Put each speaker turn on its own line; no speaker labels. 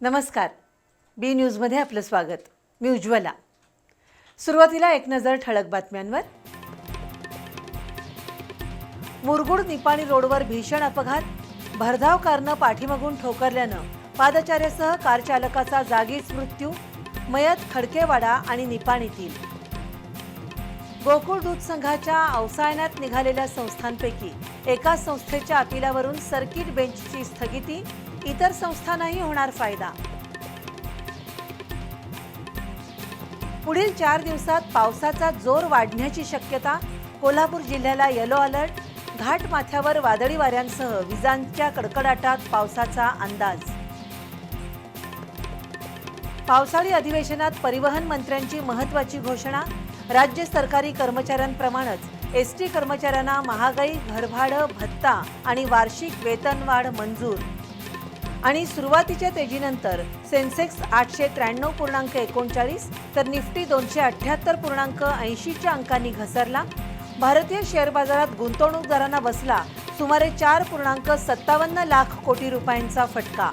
नमस्कार. बी न्यूजमध्ये आपलं स्वागत. मी उज्ज्वला. सुरुवातीला एक नजर ठळक बातम्यांवर. मुरगुड निपाणी रोडवर भीषण अपघात. भरधाव कारनं पाठीमागून ठोकरल्यानं पादचाऱ्यासह कार चालकाचा जागीच मृत्यू. मयत खडकेवाडा आणि निपाणीतील. गोकुळ दूध संघाच्या अवसायनात निघालेल्या संस्थांपैकी एका संस्थेच्या अपिलावरून सर्किट बेंचची स्थगिती. इतर संस्थांनाही होणार फायदा. पुढील 4 दिवसात पावसाचा जोर वाढण्याची शक्यता. कोल्हापूर जिल्ह्याला येलो अलर्ट. घाट माथ्यावर वादळी वाऱ्यांसह विजांच्या कडकडाटात पावसाचा अंदाज. पावसाळी अधिवेशनात परिवहन मंत्र्यांची महत्त्वाची घोषणा. राज्य सरकारी कर्मचाऱ्यांप्रमाणेच एसटी कर्मचाऱ्यांना महागाई, घरभाडं, भत्ता आणि वार्षिक वेतनवाढ मंजूर. आणि सुरुवातीच्या तेजीनंतर सेन्सेक्स 893.39 तर निफ्टी 278.80च्या अंकांनी घसरला. भारतीय शेअर बाजारात गुंतवणूकदारांना बसला सुमारे 4.57 लाख कोटी रुपयांचा फटका.